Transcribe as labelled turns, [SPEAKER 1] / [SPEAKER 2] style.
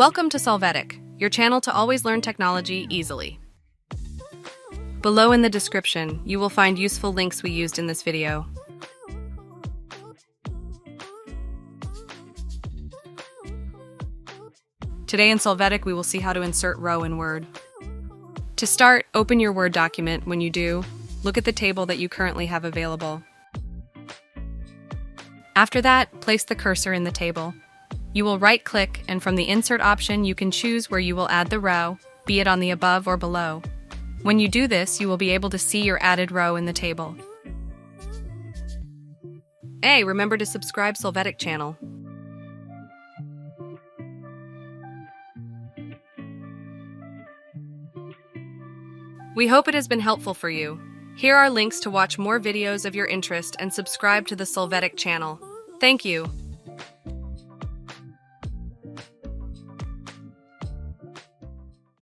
[SPEAKER 1] Welcome to Solvetic, your channel to always learn technology easily. Below in the description, you will find useful links we used in this video. Today in Solvetic, we will see how to insert row in Word. To start, open your Word document. When you do, look at the table that you currently have available. After that, place the cursor in the table. You will right-click, and from the Insert option, you can choose where you will add the row, be it on the above or below. When you do this, you will be able to see your added row in the table. Hey, remember to subscribe Solvetic channel. We hope it has been helpful for you. Here are links to watch more videos of your interest and subscribe to the Solvetic channel. Thank you.